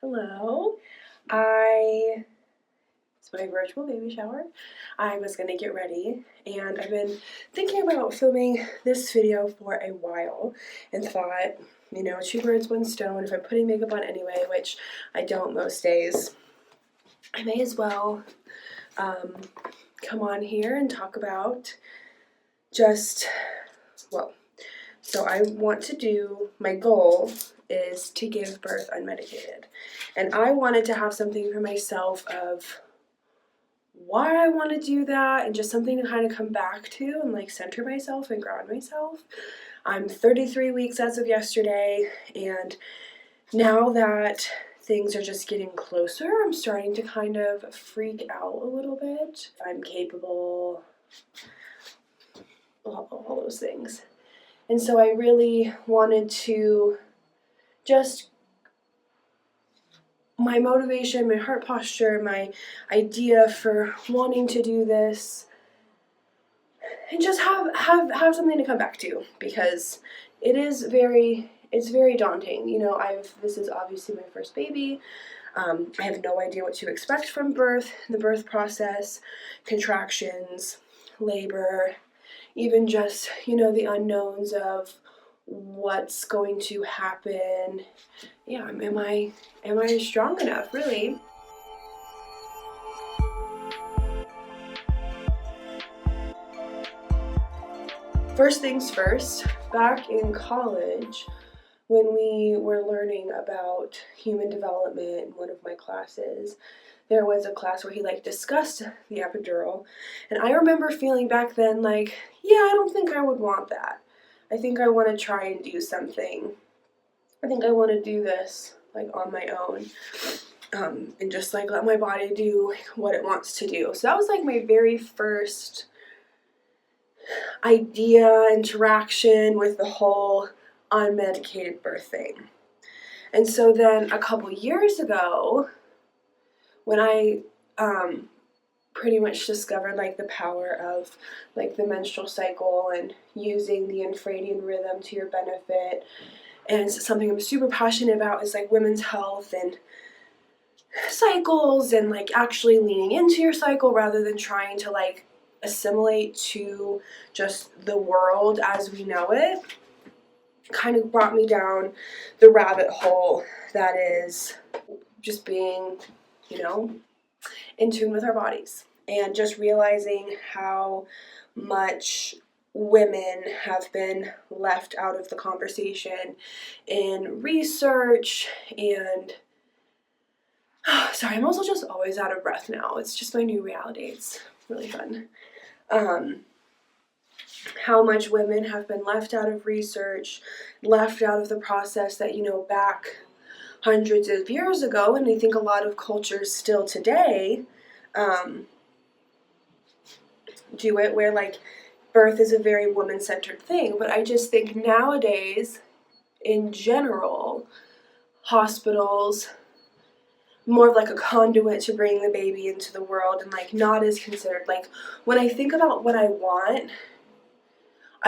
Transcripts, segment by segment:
Hello. It's my virtual baby shower. I was gonna get ready and I've been thinking about filming this video for a while and thought, two birds, one stone. If I'm putting makeup on anyway, which I don't most days, I may as well come on here and talk about so I want to do, my goal is to give birth unmedicated. And I wanted to have something for myself of why I want to do that and just something to kind of come back to and like center myself and ground myself. I'm 33 weeks as of yesterday, and now that things are just getting closer, I'm starting to kind of freak out a little bit. I'm capable, all those things. And so I really wanted to just, my motivation, my heart posture, my idea for wanting to do this, and just have something to come back to, because it's very daunting. This is obviously my first baby. I have no idea what to expect from birth, the birth process, contractions, labor, even just, the unknowns of what's going to happen. Yeah, am I strong enough, really? First things first, back in college, when we were learning about human development in one of my classes, there was a class where he discussed the epidural, and I remember feeling back then yeah, I don't think I would want that. I think I want to try and do something. I think I want to do this on my own, and just let my body do what it wants to do. So that was my very first idea, interaction with the whole unmedicated birth thing. And so then a couple years ago, when I pretty much discovered the power of the menstrual cycle and using the infradian rhythm to your benefit, and something I'm super passionate about is women's health and cycles, and actually leaning into your cycle rather than trying to assimilate to just the world as we know it, kind of brought me down the rabbit hole that is just being, in tune with our bodies, and just realizing how much women have been left out of the conversation in research. And sorry, I'm also just always out of breath now. It's just my new reality. It's really fun. How much women have been left out of research, left out of the process that, back hundreds of years ago, and I think a lot of cultures still today do it, where birth is a very woman-centered thing. But I just think nowadays, in general, hospitals, more of a conduit to bring the baby into the world, and not as considered. When I think about what I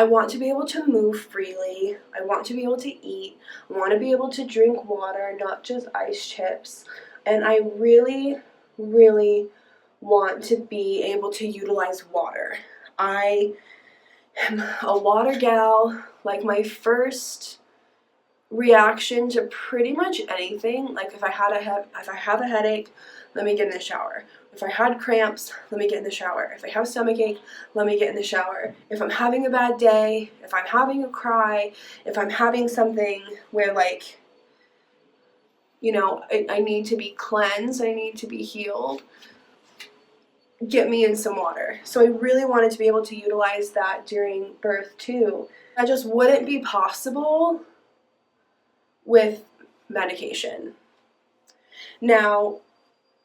want to be able to move freely. I want to be able to eat. I want to be able to drink water, not just ice chips. And I really, really want to be able to utilize water. I am a water gal. My first reaction to pretty much anything, if I have a headache, let me get in the shower. If I had cramps, let me get in the shower. If I have a stomach ache, let me get in the shower. If I'm having a bad day, if I'm having a cry, if I'm having something where I need to be cleansed, I need to be healed, get me in some water. So I really wanted to be able to utilize that during birth too. That just wouldn't be possible with medication. Now,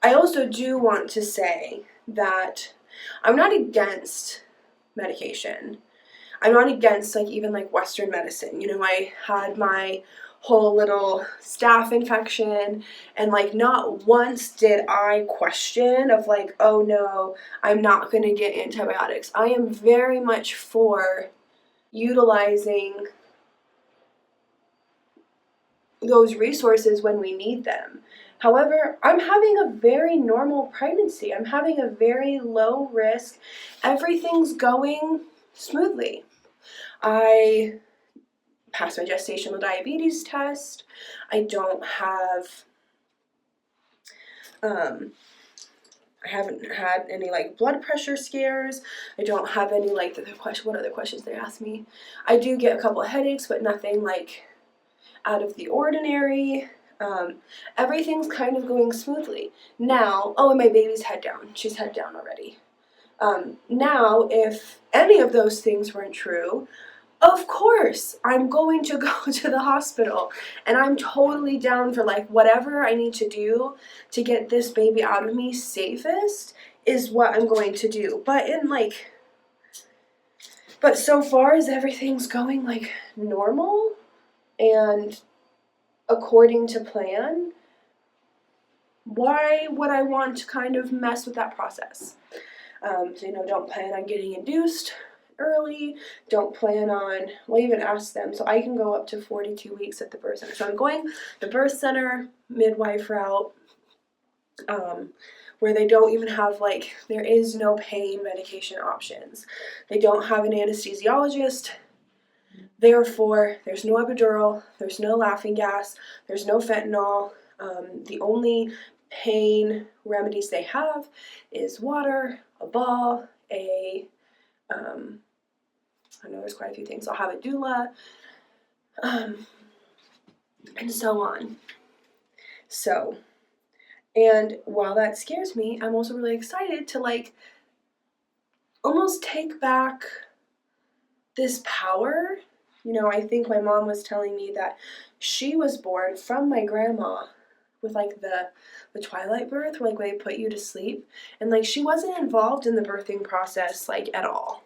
I also do want to say that I'm not against medication. I'm not against even Western medicine. I had my whole little staph infection, and not once did I question of oh no, I'm not going to get antibiotics. I am very much for utilizing those resources when we need them. However, I'm having a very normal pregnancy. I'm having a very low risk. Everything's going smoothly. I passed my gestational diabetes test. I don't have, I haven't had any like blood pressure scares. I don't have any like what other questions they asked me. I do get a couple of headaches, but nothing like out of the ordinary. Everything's kind of going smoothly. Now, oh, and my baby's head down. She's head down already. Now, if any of those things weren't true, of course, I'm going to go to the hospital, and I'm totally down for like whatever I need to do to get this baby out of me safest is what I'm going to do. But so far as everything's going like normal and according to plan, why would I want to kind of mess with that process? So, don't plan on getting induced early, don't plan on, well, even ask them, so I can go up to 42 weeks at the birth center. So I'm going the birth center midwife route, where they don't even have like, there is no pain medication options. They don't have an anesthesiologist, therefore there's no epidural, there's no laughing gas, there's no fentanyl. The only pain remedies they have is water, a ball, I know there's quite a few things. I'll have a doula, and so on. So, and while that scares me, I'm also really excited to like almost take back this power. I think my mom was telling me that she was born from my grandma with like the twilight birth, where like they put you to sleep, and like she wasn't involved in the birthing process like at all.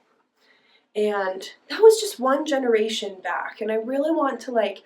And that was just one generation back, and I really want to like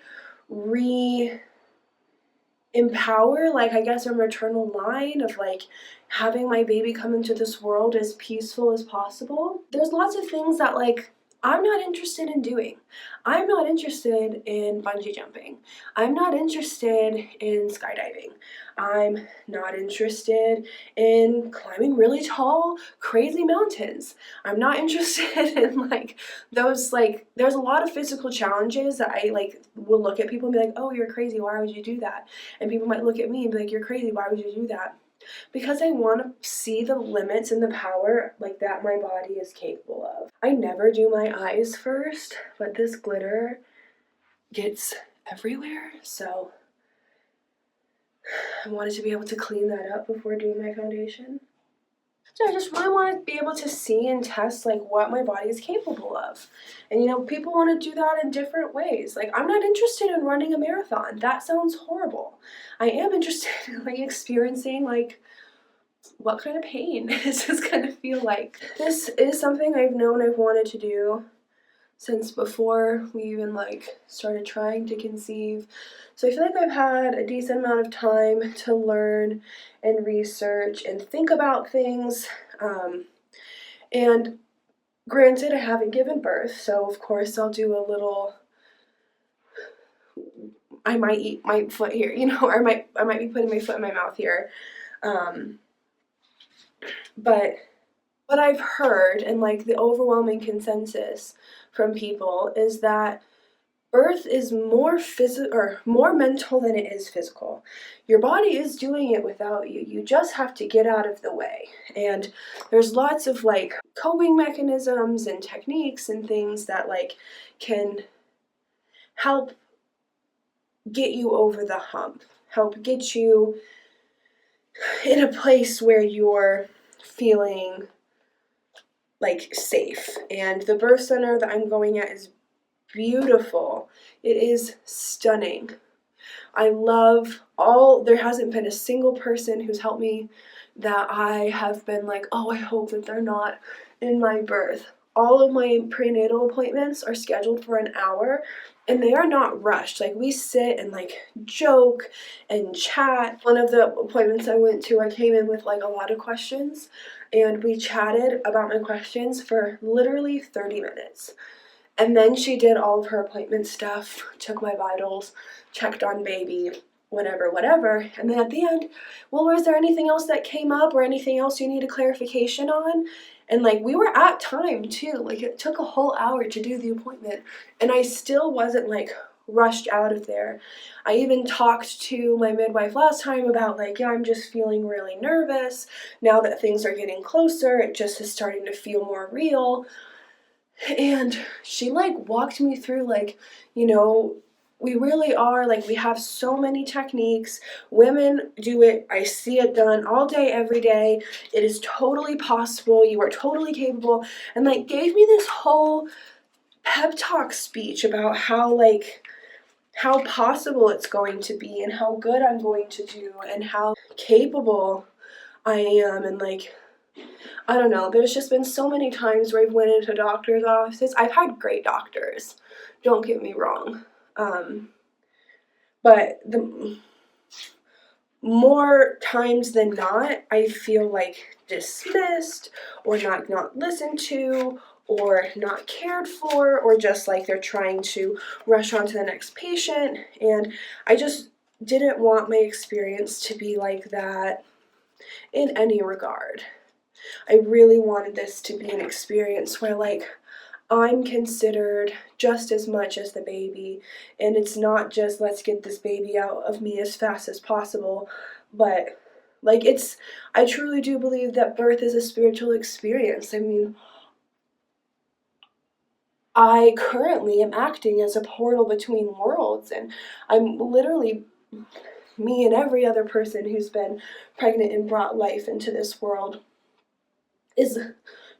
empower, like, I guess, a maternal line of like having my baby come into this world as peaceful as possible. There's lots of things that like I'm not interested in doing. I'm not interested in bungee jumping. I'm not interested in skydiving. I'm not interested in climbing really tall, crazy mountains. I'm not interested in like those, like, there's a lot of physical challenges that I like will look at people and be like, oh, you're crazy, why would you do that? And people might look at me and be like, you're crazy, why would you do that? Because I want to see the limits and the power like that my body is capable of. I never do my eyes first, but this glitter gets everywhere, so I wanted to be able to clean that up before doing my foundation. So I just really want to be able to see and test like what my body is capable of. And people want to do that in different ways. Like, I'm not interested in running a marathon. That sounds horrible. I am interested in like experiencing like what kind of pain is this gonna feel like. This is something I've known I've wanted to do since before we even like started trying to conceive. So I feel like I've had a decent amount of time to learn and research and think about things. And granted, I haven't given birth, so of course I'll do a little, I might eat my foot here, or I might be putting my foot in my mouth here. But what I've heard and like the overwhelming consensus from people is that birth is more mental than it is physical. Your body is doing it without you. You just have to get out of the way. And there's lots of like coping mechanisms and techniques and things that like can help get you over the hump, help get you in a place where you're feeling like safe. And the birth center that I'm going at is beautiful. It is stunning. I love there hasn't been a single person who's helped me that I have been like, oh, I hope that they're not in my birth. All of my prenatal appointments are scheduled for an hour, and they are not rushed. Like, we sit and like joke and chat. One of the appointments I went to, I came in with like a lot of questions, and we chatted about my questions for literally 30 minutes. And then she did all of her appointment stuff, took my vitals, checked on baby, whatever. And then at the end, well, was there anything else that came up or anything else you needed clarification on? And like, we were at time too. Like, it took a whole hour to do the appointment, and I still wasn't like rushed out of there. I even talked to my midwife last time about like, yeah, I'm just feeling really nervous. Now that things are getting closer, it just is starting to feel more real. And she like walked me through like, you know, we really are, like, we have so many techniques. Women do it. I see it done all day, every day. It is totally possible. You are totally capable. And like gave me this whole pep talk speech about how possible it's going to be and how good I'm going to do and how capable I am. And like, I don't know, there's just been so many times where I've went into doctor's offices. I've had great doctors, don't get me wrong. But the more times than not, I feel like dismissed or not listened to or not cared for, or just like they're trying to rush on to the next patient. And I just didn't want my experience to be like that in any regard. I really wanted this to be an experience where like I'm considered just as much as the baby, and it's not just let's get this baby out of me as fast as possible, but like I truly do believe that birth is a spiritual experience. I mean, I currently am acting as a portal between worlds, and I'm literally, me and every other person who's been pregnant and brought life into this world is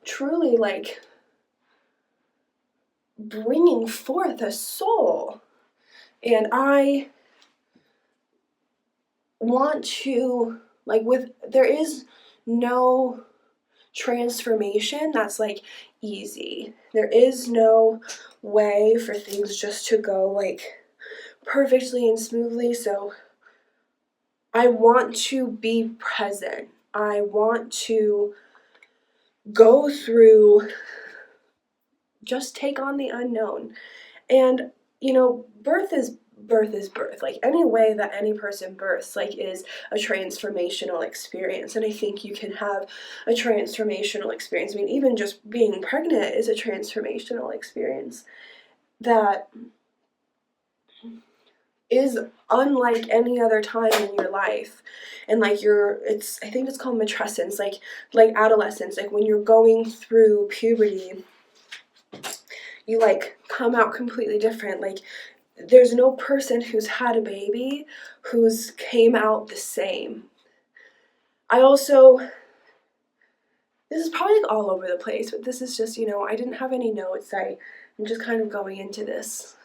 truly like bringing forth a soul. And I want to, like, there is no transformation that's like easy. There is no way for things just to go like perfectly and smoothly. So I want to be present. I want to go through, just take on the unknown. And, you know, birth is birth. Like, any way that any person births, like, is a transformational experience. And I think you can have a transformational experience. I mean, even just being pregnant is a transformational experience that is unlike any other time in your life. And like I think it's called matrescence, like adolescence, like when you're going through puberty, you like come out completely different. Like, there's no person who's had a baby who's came out the same. This is probably like all over the place, but this is just, you know, I didn't have any notes. I'm just kind of going into this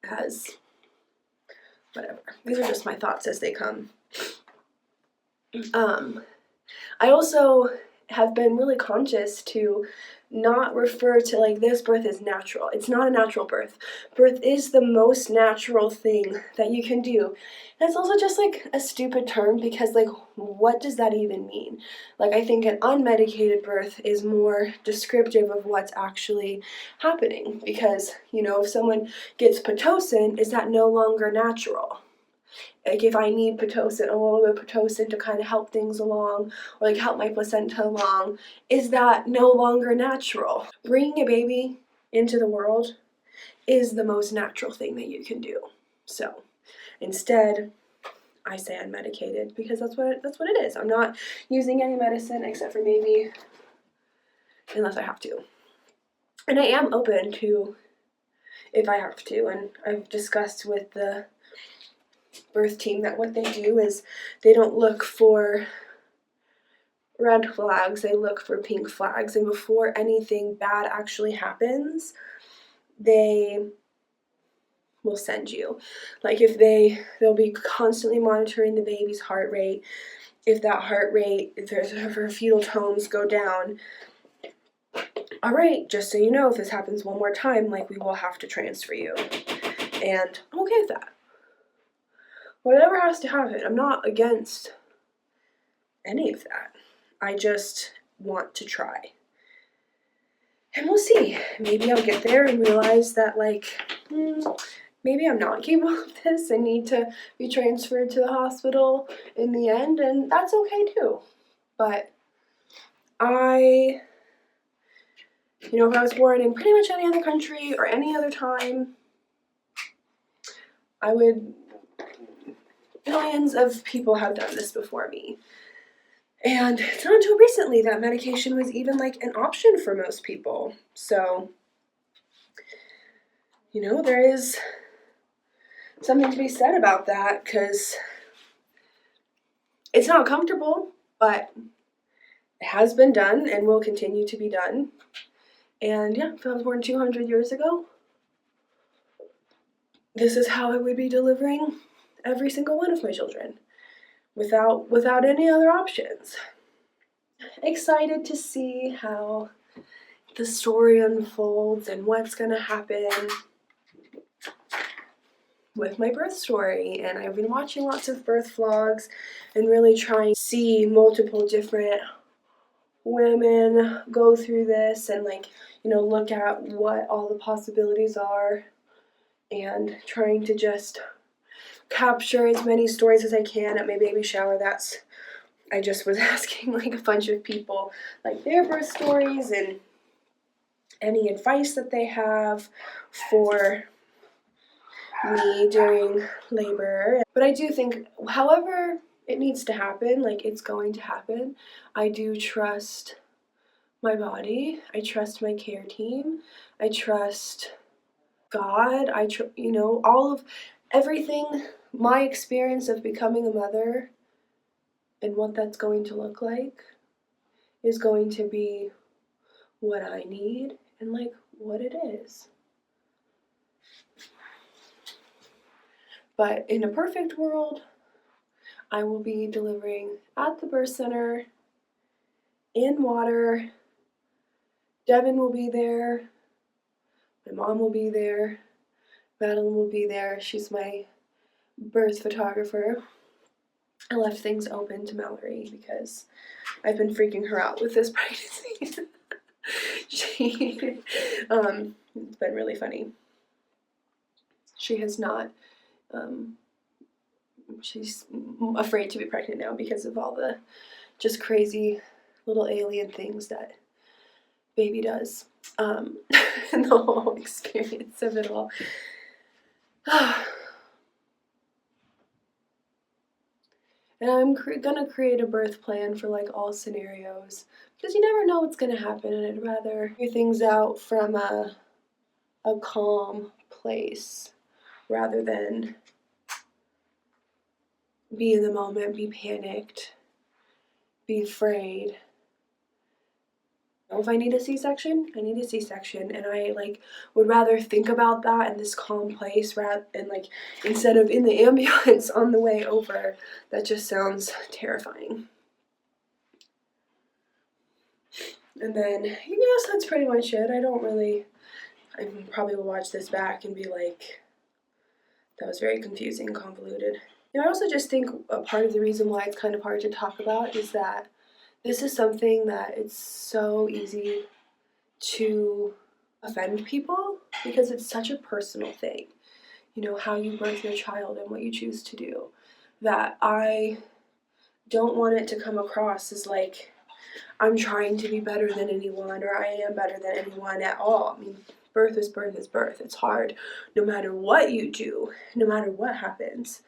as whatever. These are just my thoughts as they come. I also have been really conscious to not refer to like this birth is natural. It's not a natural birth. Birth is the most natural thing that you can do. And it's also just like a stupid term, because like, what does that even mean? Like, I think an unmedicated birth is more descriptive of what's actually happening, because, you know, if someone gets Pitocin, is that no longer natural? Like, if I need Pitocin, a little bit of Pitocin to kind of help things along, or like help my placenta along, is that no longer natural? Bringing a baby into the world is the most natural thing that you can do. So instead, I say unmedicated, because that's what it is. I'm not using any medicine except for maybe, unless I have to. And I am open to if I have to, and I've discussed with the birth team that what they do is they don't look for red flags, they look for pink flags. And before anything bad actually happens, they will send you. Like, if they'll be constantly monitoring the baby's heart rate. If that heart rate, if her fetal tones go down, all right, just so you know, if this happens one more time, like, we will have to transfer you. And I'm okay with that. Whatever has to happen. I'm not against any of that. I just want to try. And we'll see. Maybe I'll get there and realize that, like, maybe I'm not capable of this and need to be transferred to the hospital in the end, and that's okay too. But if I was born in pretty much any other country or any other time, millions of people have done this before me. And it's not until recently that medication was even like an option for most people. So, there is something to be said about that, because it's not comfortable, but it has been done and will continue to be done. And yeah, if I was born 200 years ago, this is how I would be delivering every single one of my children, without any other options. Excited to see how the story unfolds and what's gonna happen with my birth story. And I've been watching lots of birth vlogs and really trying to see multiple different women go through this and look at what all the possibilities are, and trying to just capture as many stories as I can at my baby shower. I just was asking a bunch of people their birth stories and any advice that they have for me during labor. But I do think, however it needs to happen, it's going to happen. I do trust my body. I trust my care team. I trust God. All of everything, my experience of becoming a mother and what that's going to look like is going to be what I need and what it is. But in a perfect world, I will be delivering at the birth center, in water. Devin will be there. My mom will be there. Madeline will be there. She's my birth photographer. I left things open to Mallory because I've been freaking her out with this pregnancy. It's been really funny. She has not, she's afraid to be pregnant now because of all the just crazy little alien things that baby does, and the whole experience of it all. And I'm gonna create a birth plan for all scenarios, because you never know what's gonna happen, and I'd rather figure things out from a calm place rather than be in the moment, be panicked, be afraid. If I need a C-section, I need a C-section, and I would rather think about that in this calm place instead of in the ambulance on the way over. That just sounds terrifying. And then, yes, that's pretty much it. I probably will watch this back and be like, that was very confusing, convoluted. I also just think a part of the reason why it's kind of hard to talk about is that this is something that it's so easy to offend people, because it's such a personal thing, how you birth your child and what you choose to do, that I don't want it to come across as I'm trying to be better than anyone, or I am better than anyone at all. I mean, birth is birth is birth. It's hard no matter what you do, no matter what happens.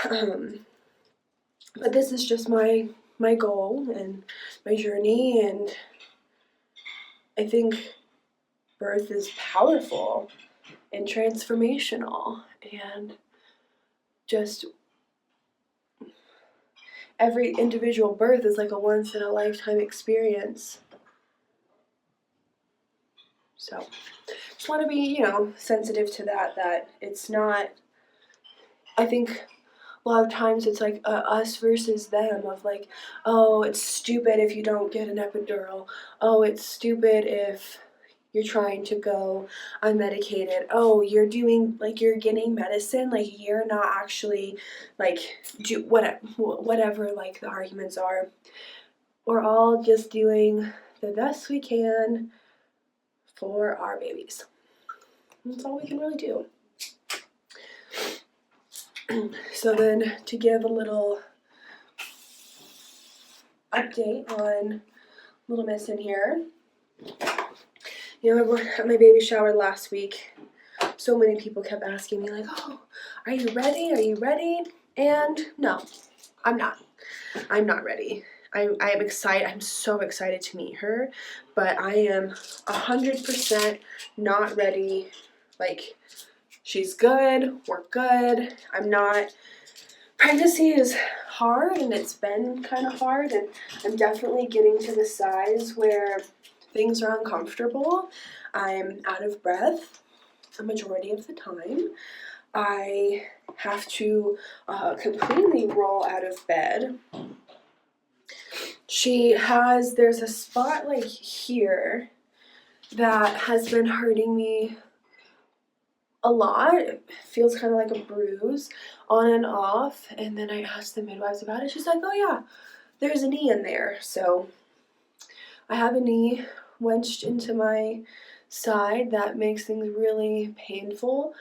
But this is just my goal and my journey, and I think birth is powerful and transformational, and just every individual birth is a once in a lifetime experience. So just want to be, sensitive to that it's not, I think a lot of times it's us versus them, of oh, it's stupid if you don't get an epidural. Oh, it's stupid if you're trying to go unmedicated. Oh, you're doing, you're getting medicine, you're not actually, do whatever, the arguments are. We're all just doing the best we can for our babies. That's all we can really do. So then to give a little update on little miss in here. You know, at my baby shower last week, so many people kept asking me like, oh, are you ready? Are you ready? And no, I'm not. I'm not ready. I am excited. I'm so excited to meet her, but I am 100% not ready. Like, she's good. We're good. I'm not. Pregnancy is hard, and it's been kind of hard, and I'm definitely getting to the size where things are uncomfortable. I'm out of breath a majority of the time. I have to completely roll out of bed. There's a spot like here that has been hurting me a lot. It feels kind of like a bruise on and off. And then I asked the midwives about it. She's like, oh yeah, there's a knee in there. So I have a knee wedged into my side that makes things really painful.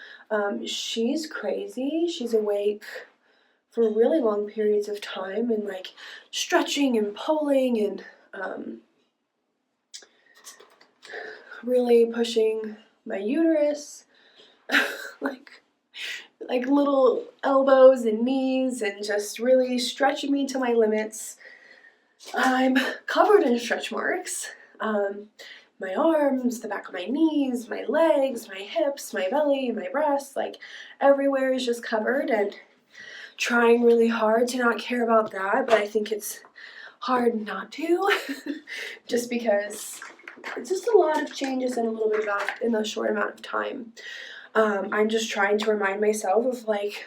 She's crazy. She's awake for really long periods of time and like stretching and pulling and really pushing my uterus, like little elbows and knees, and just really stretching me to my limits. I'm covered in stretch marks. My arms, the back of my knees, my legs, my hips, my belly, my breasts, like everywhere is just covered, and trying really hard to not care about that, but I think it's hard not to, just because it's just a lot of changes in a little bit of that in a short amount of time. I'm just trying to remind myself of like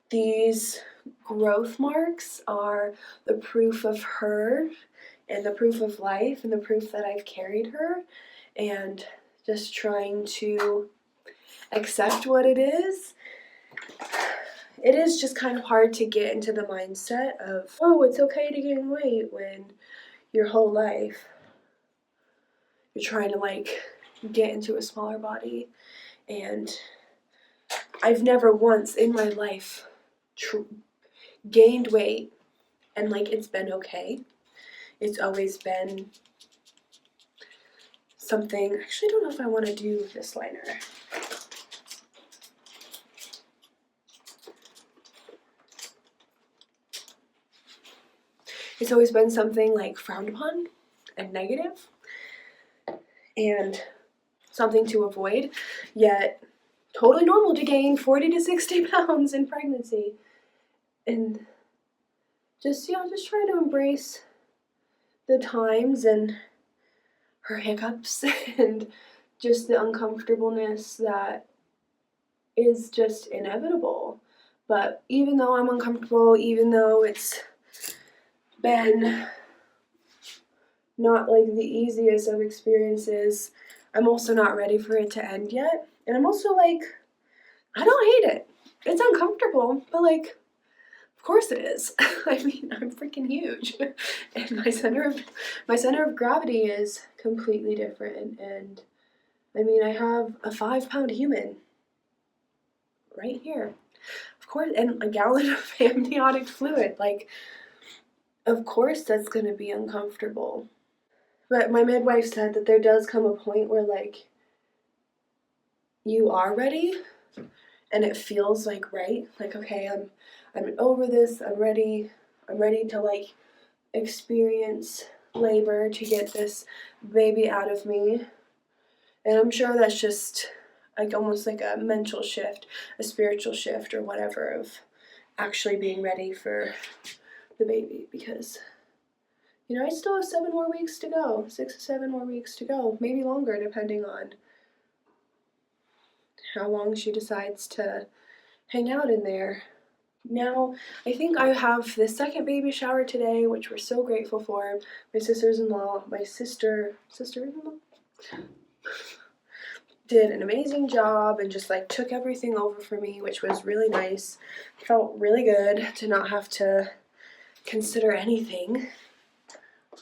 these growth marks are the proof of her and the proof of life and the proof that I've carried her, and just trying to accept what it is. It is just kind of hard to get into the mindset of, oh, it's okay to gain weight when your whole life you're trying to like get into a smaller body. And I've never once in my life gained weight and like it's been okay. It's always been something. Actually, I don't know if I want to do this liner. It's always been something like frowned upon and negative and something to avoid, yet totally normal to gain 40 to 60 pounds in pregnancy. And just trying to embrace the times and her hiccups and just the uncomfortableness that is just inevitable. But even though I'm uncomfortable, even though it's been not like the easiest of experiences, I'm also not ready for it to end yet. And I'm also like, I don't hate it. It's uncomfortable, but like, of course it is. I mean, I'm freaking huge. And my center of gravity is completely different. And I mean, I have a 5-pound human right here. Of course, and a gallon of amniotic fluid. Like, of course that's gonna be uncomfortable. But my midwife said that there does come a point where like you are ready and it feels like right. Like, okay, I'm over this, I'm ready to like experience labor to get this baby out of me. And I'm sure that's just like almost like a mental shift, a spiritual shift or whatever of actually being ready for the baby, because you know, I still have 7 more weeks to go, 6 or 7 more weeks to go, maybe longer depending on how long she decides to hang out in there. Now, I think I have the second baby shower today, which we're so grateful for. My sister-in-law did an amazing job and just like took everything over for me, which was really nice. Felt really good to not have to consider anything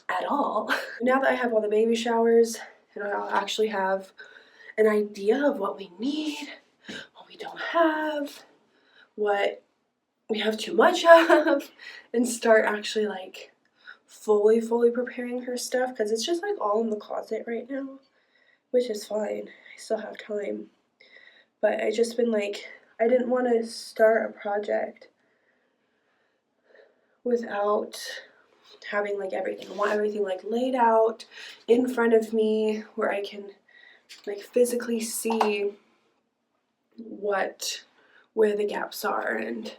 at all. Now that I have all the baby showers and I'll actually have an idea of what we need, what we don't have, what we have too much of and start actually like fully preparing her stuff, because it's just like all in the closet right now, which is fine. I still have time. But I just been like, I didn't want to start a project without having like everything. I want everything like laid out in front of me where I can like physically see where the gaps are. And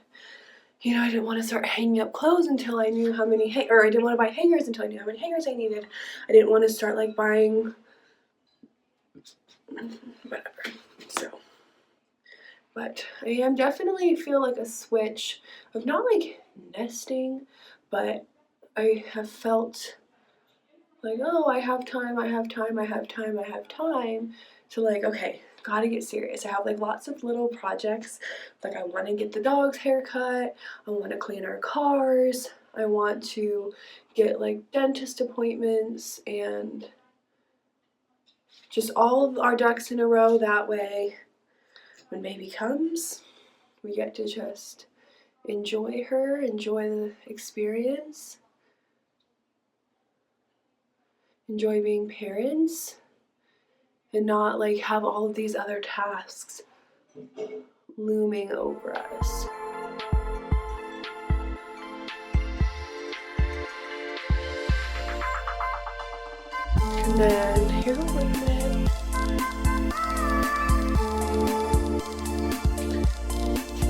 you know, I didn't want to start hanging up clothes until I knew how many or I didn't want to buy hangers until I knew how many hangers I needed. I didn't want to start like buying whatever. So, but I am definitely feel like a switch of not like nesting, but I have felt like, oh, I have time to like, okay, gotta get serious. I have like lots of little projects. Like I want to get the dog's haircut. I want to clean our cars. I want to get like dentist appointments and just all of our ducks in a row. That way, when baby comes, we get to just enjoy her, enjoy the experience, enjoy being parents, and not like have all of these other tasks looming over us. And then here's a little bit.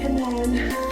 And then